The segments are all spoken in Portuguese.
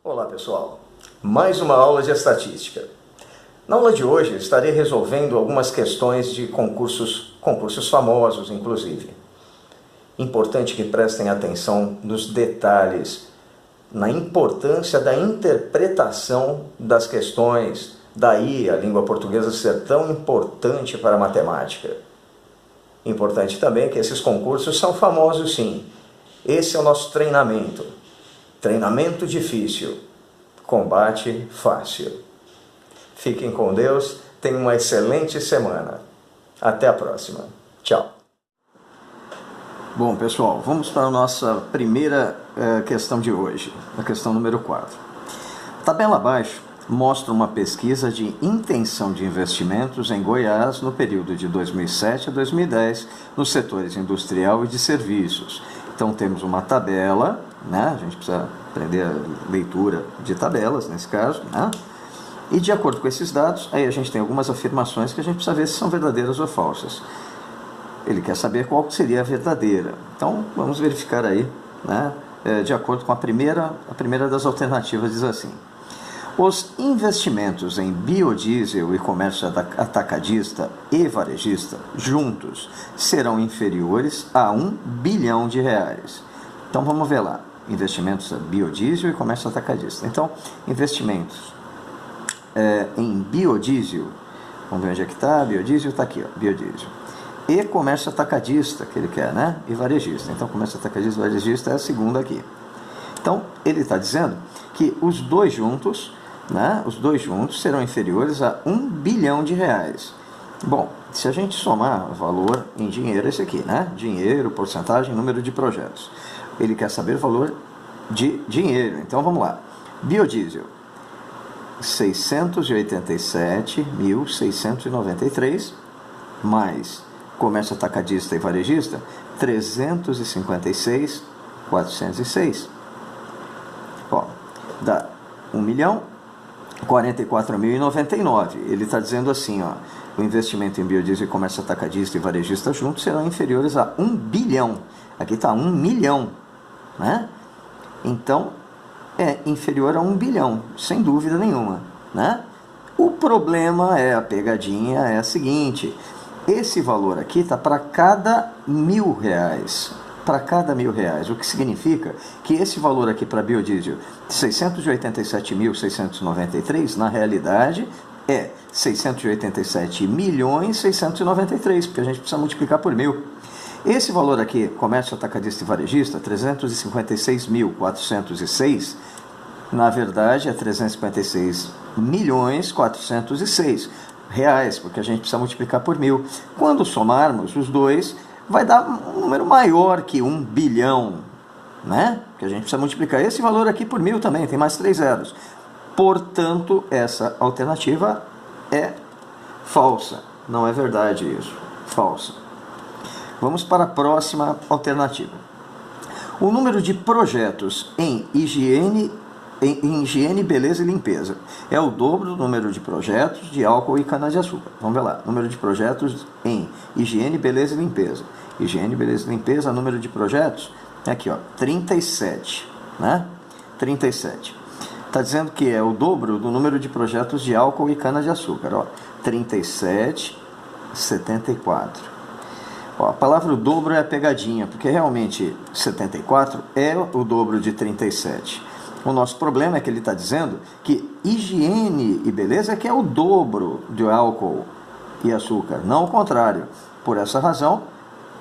Olá pessoal, mais uma aula de estatística. Na aula de hoje estarei resolvendo algumas questões de concursos famosos inclusive. Importante que prestem atenção nos detalhes, na importância da interpretação das questões, daí a língua portuguesa ser tão importante para a matemática. Importante também que esses concursos são famosos sim. Esse é o nosso treinamento. Treinamento difícil, combate fácil. Fiquem com Deus, tenham uma excelente semana. Até a próxima. Tchau. Bom, pessoal, vamos para a nossa primeira questão de hoje, a questão número 4. A tabela abaixo mostra uma pesquisa de intenção de investimentos em Goiás no período de 2007 a 2010 nos setores industrial e de serviços. Então temos uma tabela, né? A gente precisa aprender a leitura de tabelas nesse caso, né? E de acordo com esses dados, aí a gente tem algumas afirmações que a gente precisa ver se são verdadeiras ou falsas. Ele quer saber qual seria a verdadeira. Então vamos verificar aí, né? De acordo com a primeira das alternativas diz assim: os investimentos em biodiesel e comércio atacadista e varejista juntos serão inferiores a R$ 1 bilhão. Então vamos ver lá, investimentos em biodiesel e comércio atacadista. Então, investimentos em biodiesel, vamos ver onde é que está, biodiesel está aqui, ó, biodiesel. E comércio atacadista, que ele quer, né? E varejista. Então, comércio atacadista e varejista é a segunda aqui. Então, ele está dizendo que os dois juntos, né? Os dois juntos serão inferiores a R$ 1 bilhão. Bom, se a gente somar o valor em dinheiro, esse aqui, né? Dinheiro, porcentagem, número de projetos. Ele quer saber o valor de dinheiro. Então, vamos lá. Biodiesel, 687.693, mais comércio atacadista e varejista, 356.406. Ó, dá 1.044.099. Ele está dizendo assim, ó, o investimento em biodiesel e comércio atacadista e varejista juntos serão inferiores a 1 bilhão. Aqui está 1 milhão, né? Então, é inferior a 1 bilhão, sem dúvida nenhuma, né? O problema a pegadinha é a seguinte: esse valor aqui está para cada R$ 1.000. Para cada R$ 1.000, o que significa que esse valor aqui para biodiesel, 687.693, na realidade é 687.693, porque a gente precisa multiplicar por 1.000. Esse valor aqui, comércio atacadista e varejista, 356.406, na verdade é 356.406 reais, porque a gente precisa multiplicar por 1.000. Quando somarmos os dois, vai dar um número maior que 1 bilhão, né? Que a gente precisa multiplicar esse valor aqui por 1.000 também, tem mais 3 zeros. Portanto, essa alternativa é falsa. Não é verdade isso. Falsa. Vamos para a próxima alternativa. O número de projetos em higiene, beleza e limpeza é o dobro do número de projetos de álcool e cana-de-açúcar. Vamos ver lá. Número de projetos em higiene, beleza e limpeza. Higiene, beleza e limpeza, número de projetos, aqui ó, 37, né? 37. Está dizendo que é o dobro do número de projetos de álcool e cana-de-açúcar, ó. 37, 74. Ó, a palavra o dobro é a pegadinha, porque realmente 74 é o dobro de 37. O nosso problema é que ele está dizendo que higiene e beleza é que é o dobro de álcool e açúcar, não o contrário. Por essa razão,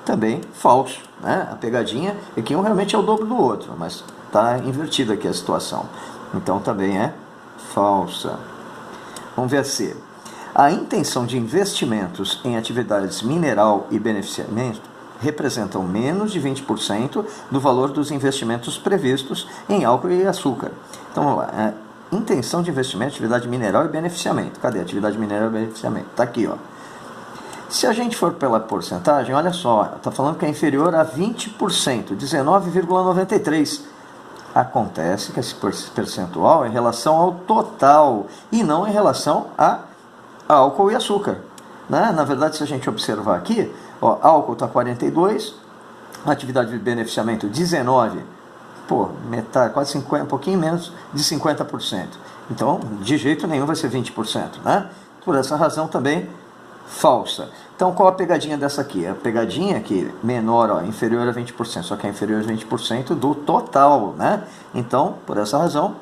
também falso, né? A pegadinha é que um realmente é o dobro do outro, mas está invertida aqui a situação. Então também é falsa. Vamos ver a C. A intenção de investimentos em atividades mineral e beneficiamento representam menos de 20% do valor dos investimentos previstos em álcool e açúcar. Então vamos lá. Intenção de investimento, atividade mineral e beneficiamento. Cadê? Atividade mineral e beneficiamento. Está aqui, ó. Se a gente for pela porcentagem, olha só, está falando que é inferior a 20%, 19,93%. Acontece que esse percentual é em relação ao total e não em relação a álcool e açúcar, né? Na verdade, se a gente observar aqui, ó, álcool está 42%, atividade de beneficiamento 19%, pô, metade, quase 50, um pouquinho menos de 50%. Então, de jeito nenhum vai ser 20%, né? Por essa razão também falsa. Então, qual a pegadinha dessa aqui? A pegadinha aqui, menor, ó, inferior a 20%, só que é inferior a 20% do total, né? Então, por essa razão,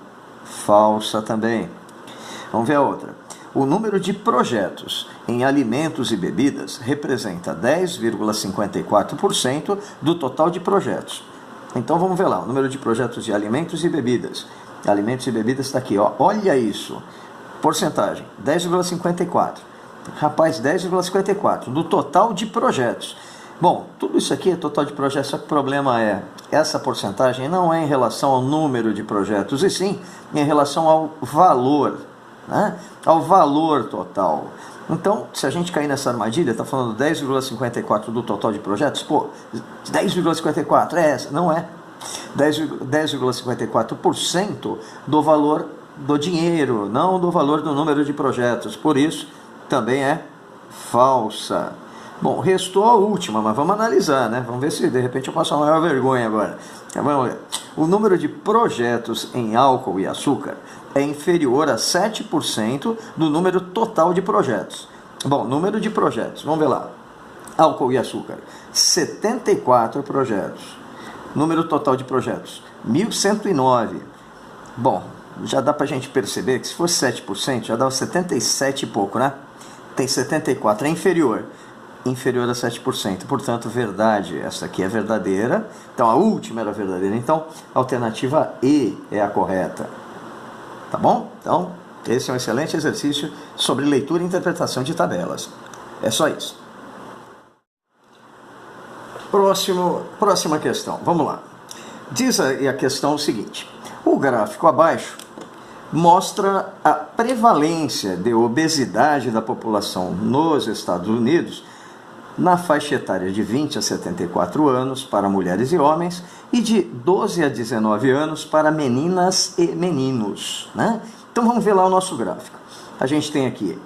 falsa também. Vamos ver a outra. O número de projetos em alimentos e bebidas representa 10,54% do total de projetos. Então, vamos ver lá, o número de projetos de alimentos e bebidas. Alimentos e bebidas está aqui, ó. Olha isso. Porcentagem, 10,54%. Rapaz, 10,54% do total de projetos. Bom, tudo isso aqui é total de projetos, só que o problema é, essa porcentagem não é em relação ao número de projetos, e sim em relação ao valor, né? Ao valor total. Então, se a gente cair nessa armadilha, está falando 10,54% do total de projetos, pô, 10,54% é essa? Não é. 10,54% do valor do dinheiro, não do valor do número de projetos. Por isso, também é falsa. Bom, restou a última, mas vamos analisar, né? Vamos ver se de repente eu passo a maior vergonha agora. Vamos ver. O número de projetos em álcool e açúcar é inferior a 7% do número total de projetos. Bom, número de projetos, vamos ver lá. Álcool e açúcar, 74 projetos. Número total de projetos, 1.109. Bom, já dá pra gente perceber que se fosse 7%, já dá 77 e pouco, né? Tem 74, é inferior a 7%, portanto, verdade, essa aqui é verdadeira, então a última era verdadeira, então a alternativa E é a correta, tá bom? Então, esse é um excelente exercício sobre leitura e interpretação de tabelas, é só isso. Próxima questão, vamos lá. Diz a questão o seguinte: o gráfico abaixo mostra a prevalência de obesidade da população nos Estados Unidos na faixa etária de 20 a 74 anos para mulheres e homens e de 12 a 19 anos para meninas e meninos, né? Então vamos ver lá o nosso gráfico. A gente tem aqui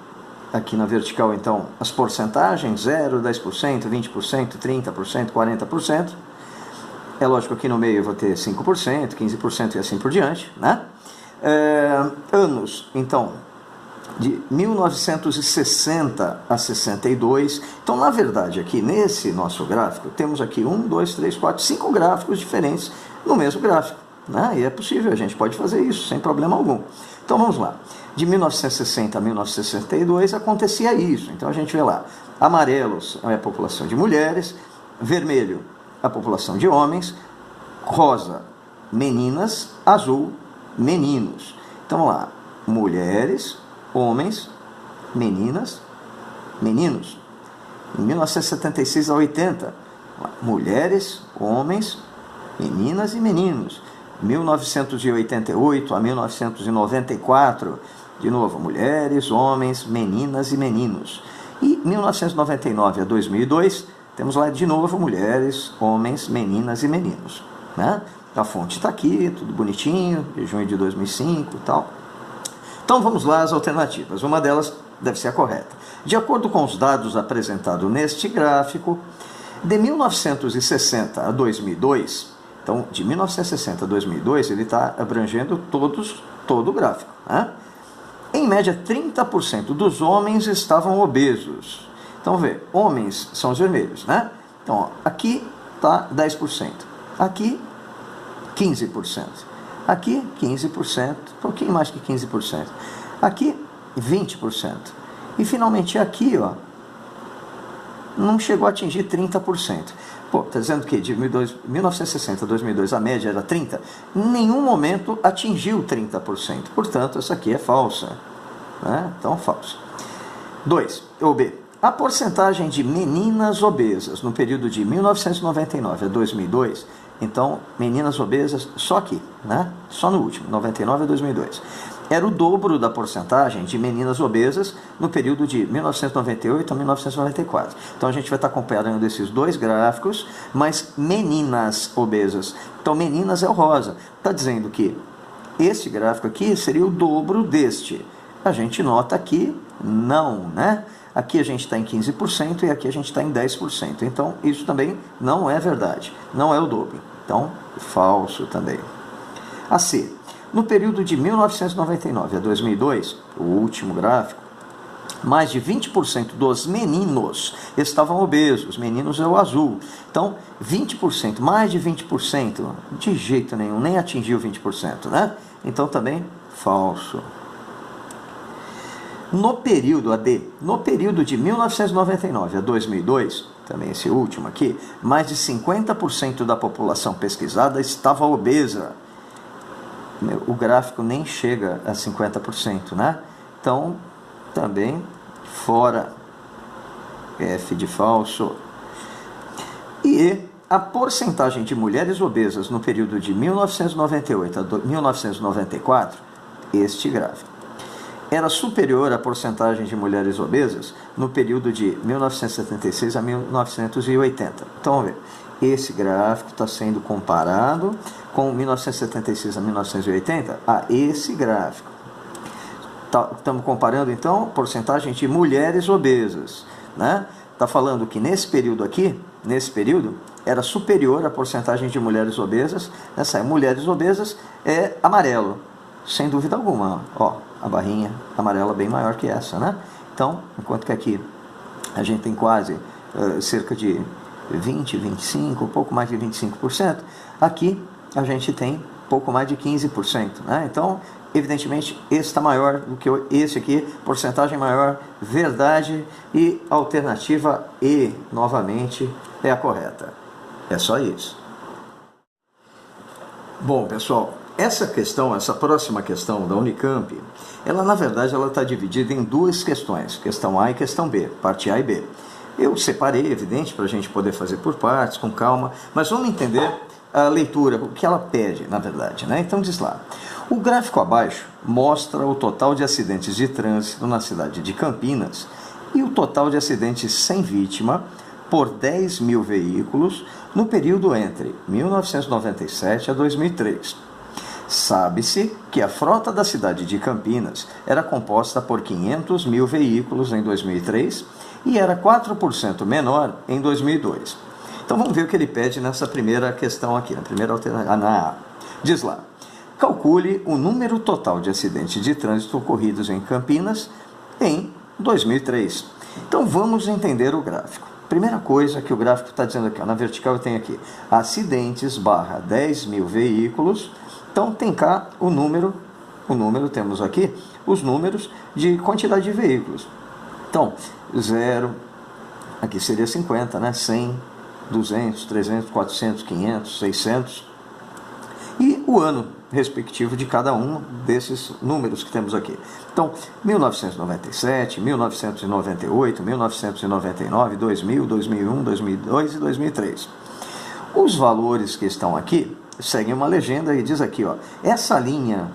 na vertical, então, as porcentagens, 0, 10%, 20%, 30%, 40%. É lógico que aqui no meio eu vou ter 5%, 15% e assim por diante, né? Anos, então, de 1960 a 62. Então, na verdade, aqui nesse nosso gráfico, temos aqui 1, 2, 3, 4, 5 gráficos diferentes no mesmo gráfico, né? E é possível, a gente pode fazer isso sem problema algum. Então, vamos lá. De 1960 a 1962 acontecia isso. Então, a gente vê lá, amarelos é a população de mulheres, vermelho a população de homens, rosa, meninas, azul, meninos. Então, vamos lá, mulheres, homens, meninas, meninos. Em 1976 a 80, mulheres, homens, meninas e meninos. 1988 a 1994, de novo, mulheres, homens, meninas e meninos. E 1999 a 2002, temos lá de novo mulheres, homens, meninas e meninos, né? A fonte está aqui, tudo bonitinho, de junho de 2005 e tal. Então vamos lá às alternativas. Uma delas deve ser a correta. De acordo com os dados apresentados neste gráfico, de 1960 a 2002, então de 1960 a 2002, ele está abrangendo todo o gráfico, né? Em média, 30% dos homens estavam obesos. Então, vê, homens são os vermelhos, né? Então, ó, aqui está 10%, aqui 15%, aqui 15%, um pouquinho mais que 15%, aqui 20%. E, finalmente, aqui, ó, não chegou a atingir 30%. Pô, está dizendo que de 1960 a 2002 a média era 30%, em nenhum momento atingiu 30%. Portanto, essa aqui é falsa, né? Então, falsa. 2. Ou B. A porcentagem de meninas obesas no período de 1999 a 2002, então, meninas obesas só aqui, né? Só no último, 99 a 2002. Era o dobro da porcentagem de meninas obesas no período de 1998 a 1994. Então, a gente vai estar comparando esses dois gráficos, mas meninas obesas. Então, meninas é o rosa. Está dizendo que esse gráfico aqui seria o dobro deste. A gente nota aqui, não, né? Aqui a gente está em 15% e aqui a gente está em 10%. Então, isso também não é verdade. Não é o dobro, Então, falso também. A C. No período de 1999 a 2002, o último gráfico, mais de 20% dos meninos estavam obesos. Meninos é o azul. Então, 20%, mais de 20%, de jeito nenhum, nem atingiu 20%, né? Então, também falso. No período AD, no período de 1999 a 2002, também esse último aqui, mais de 50% da população pesquisada estava obesa. O gráfico nem chega a 50%, né? Então, também fora. F de falso. E a porcentagem de mulheres obesas no período de 1998 a 1994, este gráfico, era superior à porcentagem de mulheres obesas no período de 1976 a 1980. Então, vamos ver. Esse gráfico está sendo comparado com 1976 a 1980 a esse gráfico. Estamos comparando, então, porcentagem de mulheres obesas, né? Está falando que nesse período aqui, era superior a porcentagem de mulheres obesas. Essa mulheres obesas é amarelo, sem dúvida alguma. Ó, a barrinha amarela bem maior que essa, né? Então, enquanto que aqui a gente tem quase cerca de 20, 25, um pouco mais de 25%, aqui a gente tem pouco mais de 15%, né? Então, evidentemente, esse está maior do que esse aqui, porcentagem maior, verdade, e alternativa E, novamente, é a correta. É só isso. Bom, pessoal, essa próxima questão da Unicamp, ela na verdade está dividida em duas questões, questão A e questão B, parte A e B. Eu separei, evidente, para a gente poder fazer por partes, com calma, mas vamos entender a leitura, o que ela pede, na verdade, né? Então diz lá: o gráfico abaixo mostra o total de acidentes de trânsito na cidade de Campinas e o total de acidentes sem vítima por 10 mil veículos no período entre 1997 a 2003. Sabe-se que a frota da cidade de Campinas era composta por 500 mil veículos em 2003 e era 4% menor em 2002. Então vamos ver o que ele pede nessa primeira questão aqui, na primeira alternativa, na A. Diz lá: calcule o número total de acidentes de trânsito ocorridos em Campinas em 2003. Então vamos entender o gráfico. Primeira coisa que o gráfico está dizendo aqui, ó, na vertical eu tenho aqui, acidentes barra 10 mil veículos. Então tem cá o número, temos aqui os números de quantidade de veículos. Então, 0, aqui seria 50, né? 100, 200, 300, 400, 500, 600. E o ano respectivo de cada um desses números que temos aqui. Então, 1997, 1998, 1999, 2000, 2001, 2002 e 2003. Os valores que estão aqui seguem uma legenda e diz aqui, ó, essa linha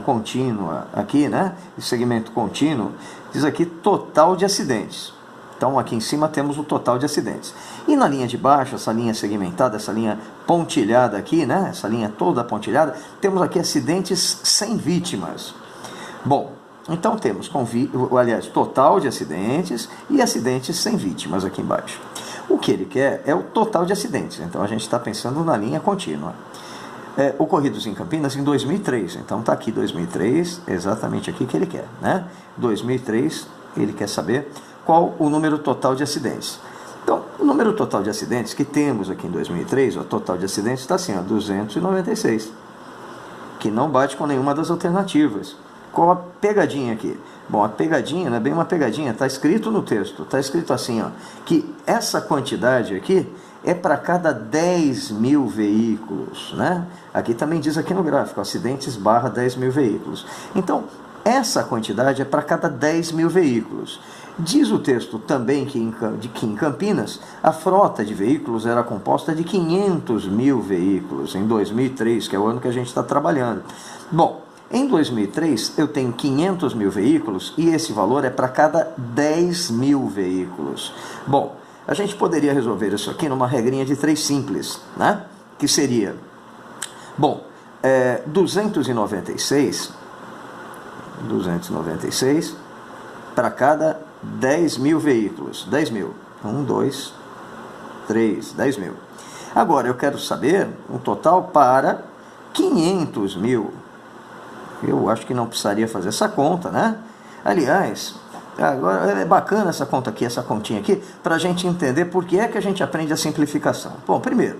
contínua aqui, né, segmento contínuo, diz aqui total de acidentes. Então aqui em cima temos o total de acidentes. E na linha de baixo, essa linha segmentada, essa linha pontilhada aqui, né, essa linha toda pontilhada, temos aqui acidentes sem vítimas. Bom, então temos, total de acidentes e acidentes sem vítimas aqui embaixo. O que ele quer é o total de acidentes, então a gente está pensando na linha contínua. Ocorridos em Campinas em 2003, então está aqui 2003, exatamente aqui que ele quer, né? 2003, ele quer saber qual o número total de acidentes. Então, o número total de acidentes que temos aqui em 2003, o total de acidentes está assim, ó, 296, que não bate com nenhuma das alternativas. Qual a pegadinha aqui? Bom, a pegadinha não é bem uma pegadinha, está escrito no texto, está escrito assim, ó, que essa quantidade aqui é para cada 10 mil veículos, né? Aqui também diz aqui no gráfico, acidentes barra 10 mil veículos. Então, essa quantidade é para cada 10 mil veículos. Diz o texto também que em Campinas a frota de veículos era composta de 500 mil veículos em 2003, que é o ano que a gente está trabalhando. Bom, em 2003 eu tenho 500 mil veículos e esse valor é para cada 10 mil veículos. Bom, a gente poderia resolver isso aqui numa regrinha de 3 simples, né? Que seria, bom, 296 para cada 10 mil veículos. 10 mil. 1, 2, 3, 10 mil. Agora, eu quero saber o total para 500 mil. Eu acho que não precisaria fazer essa conta, né? Aliás, agora é bacana essa conta aqui, essa continha aqui, para a gente entender por que é que a gente aprende a simplificação. Bom, primeiro,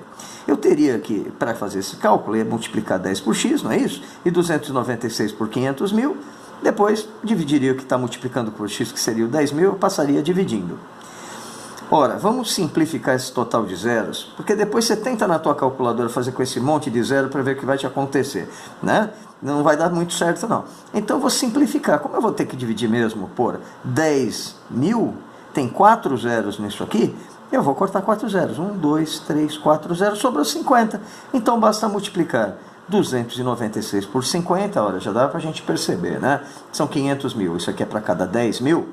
eu teria que, para fazer esse cálculo, multiplicar 10 por x, não é isso? E 296 por 500 mil. Depois, dividiria o que está multiplicando por x, que seria o 10 mil, eu passaria dividindo. Ora, vamos simplificar esse total de zeros, porque depois você tenta na tua calculadora fazer com esse monte de zero para ver o que vai te acontecer, né? Não vai dar muito certo, não. Então, eu vou simplificar. Como eu vou ter que dividir mesmo por 10 mil, tem 4 zeros nisso aqui, eu vou cortar 4 zeros. 1, 2, 3, 4 zeros, sobrou 50. Então, basta multiplicar 296 por 50, olha, já dá para a gente perceber, né? São 500 mil, isso aqui é para cada 10 mil.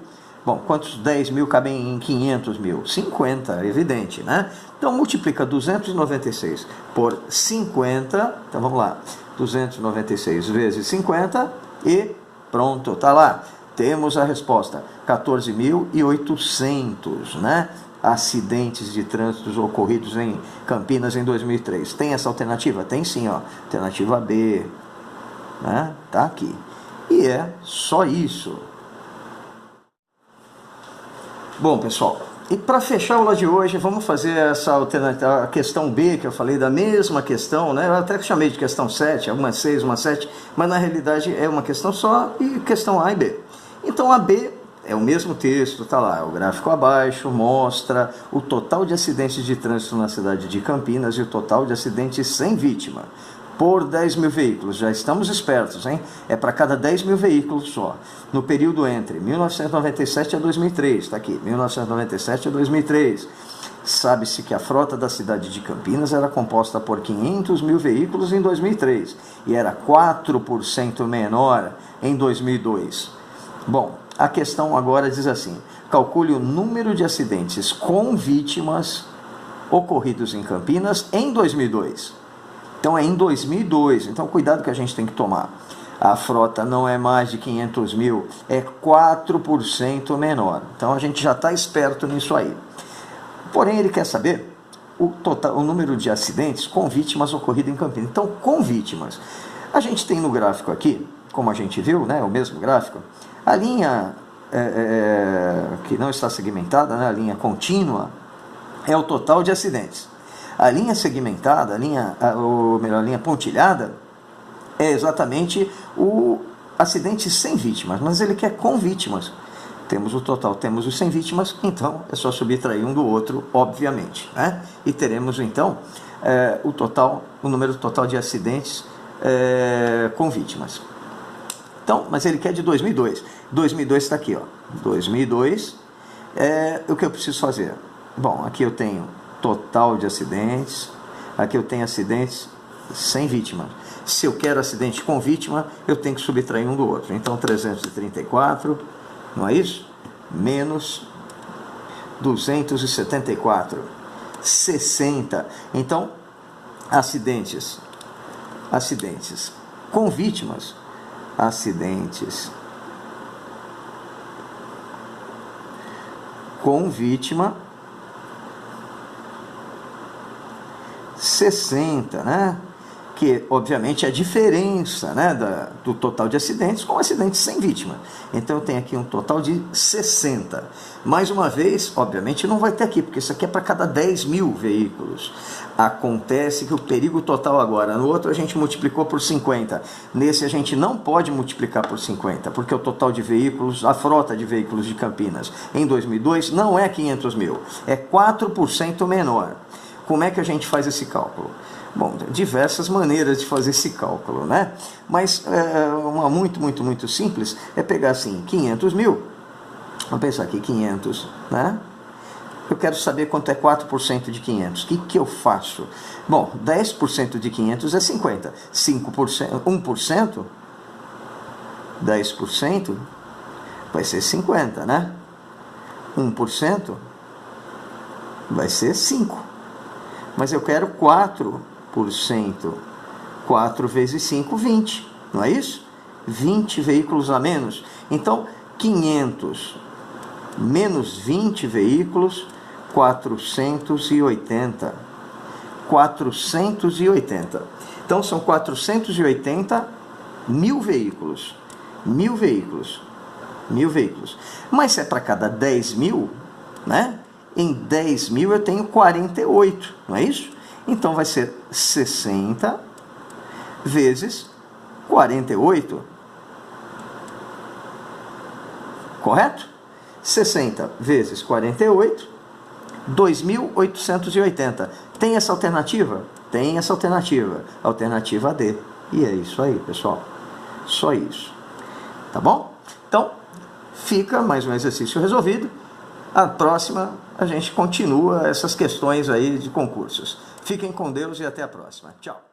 Bom, quantos 10 mil cabem em 500 mil? 50, evidente, né? Então, multiplica 296 por 50, então vamos lá, 296 vezes 50 e pronto, tá lá. Temos a resposta, 14.800, né? Acidentes de trânsito ocorridos em Campinas em 2003. Tem essa alternativa? Tem sim, ó. Alternativa B, né? Tá aqui. E é só isso. Bom, pessoal, e para fechar a aula de hoje, vamos fazer essa alternativa, a questão B, que eu falei da mesma questão, né? Eu até chamei de questão 7, uma 6, uma 7, mas na realidade é uma questão só e questão A e B. Então a B é o mesmo texto, tá lá, o gráfico abaixo mostra o total de acidentes de trânsito na cidade de Campinas e o total de acidentes sem vítima. Por 10 mil veículos, já estamos espertos, hein? É para cada 10 mil veículos só. No período entre 1997 a 2003, está aqui, 1997 a 2003. Sabe-se que a frota da cidade de Campinas era composta por 500 mil veículos em 2003 e era 4% menor em 2002. Bom, a questão agora diz assim, calcule o número de acidentes com vítimas ocorridos em Campinas em 2002. Então é em 2002, então cuidado que a gente tem que tomar. A frota não é mais de 500 mil, é 4% menor. Então a gente já está esperto nisso aí. Porém, ele quer saber o número de acidentes com vítimas ocorridos em Campinas. Então, com vítimas. A gente tem no gráfico aqui, como a gente viu, né, o mesmo gráfico, a linha que não está segmentada, né, a linha contínua, é o total de acidentes. A linha segmentada, a linha pontilhada, é exatamente o acidente sem vítimas, mas ele quer com vítimas. Temos o total, temos os sem vítimas, então é só subtrair um do outro, obviamente, né? E teremos então o número total de acidentes com vítimas. Então, mas ele quer de 2002. 2002 está aqui, ó. 2002 é o que eu preciso fazer. Bom, aqui eu tenho total de acidentes, aqui eu tenho acidentes sem vítima. Se eu quero acidente com vítima, eu tenho que subtrair um do outro. Então, 334, não é isso? Menos 274, 60. Então, acidentes com vítimas, acidentes com vítima, 60, né? Que obviamente é a diferença, né, do total de acidentes com acidentes sem vítima. Então eu tenho aqui um total de 60. Mais uma vez, obviamente não vai ter aqui, porque isso aqui é para cada 10 mil veículos. Acontece que o perigo total agora, no outro a gente multiplicou por 50. Nesse a gente não pode multiplicar por 50, porque o total de veículos, a frota de veículos de Campinas em 2002 não é 500 mil, é 4% menor. Como é que a gente faz esse cálculo? Bom, diversas maneiras de fazer esse cálculo, né? Mas uma muito simples é pegar assim, 500 mil, vamos pensar aqui, 500, né? Eu quero saber quanto é 4% de 500. O que eu faço? Bom, 10% de 500 é 50. 5%, 1%, 10% vai ser 50, né? 1% vai ser 5. Mas eu quero 4%. 4 vezes 5, 20. Não é isso? 20 veículos a menos. Então, 500 menos 20 veículos, 480. 480. Então são 480 mil veículos. Mil veículos. Mas se é para cada 10 mil, né? Em 10 mil eu tenho 48, não é isso? Então vai ser 60 vezes 48. Correto? 60 vezes 48, 2.880. Tem essa alternativa? Tem essa alternativa. Alternativa D. E é isso aí, pessoal. Só isso. Tá bom? Então, fica mais um exercício resolvido. A próxima, a gente continua essas questões aí de concursos. Fiquem com Deus e até a próxima. Tchau.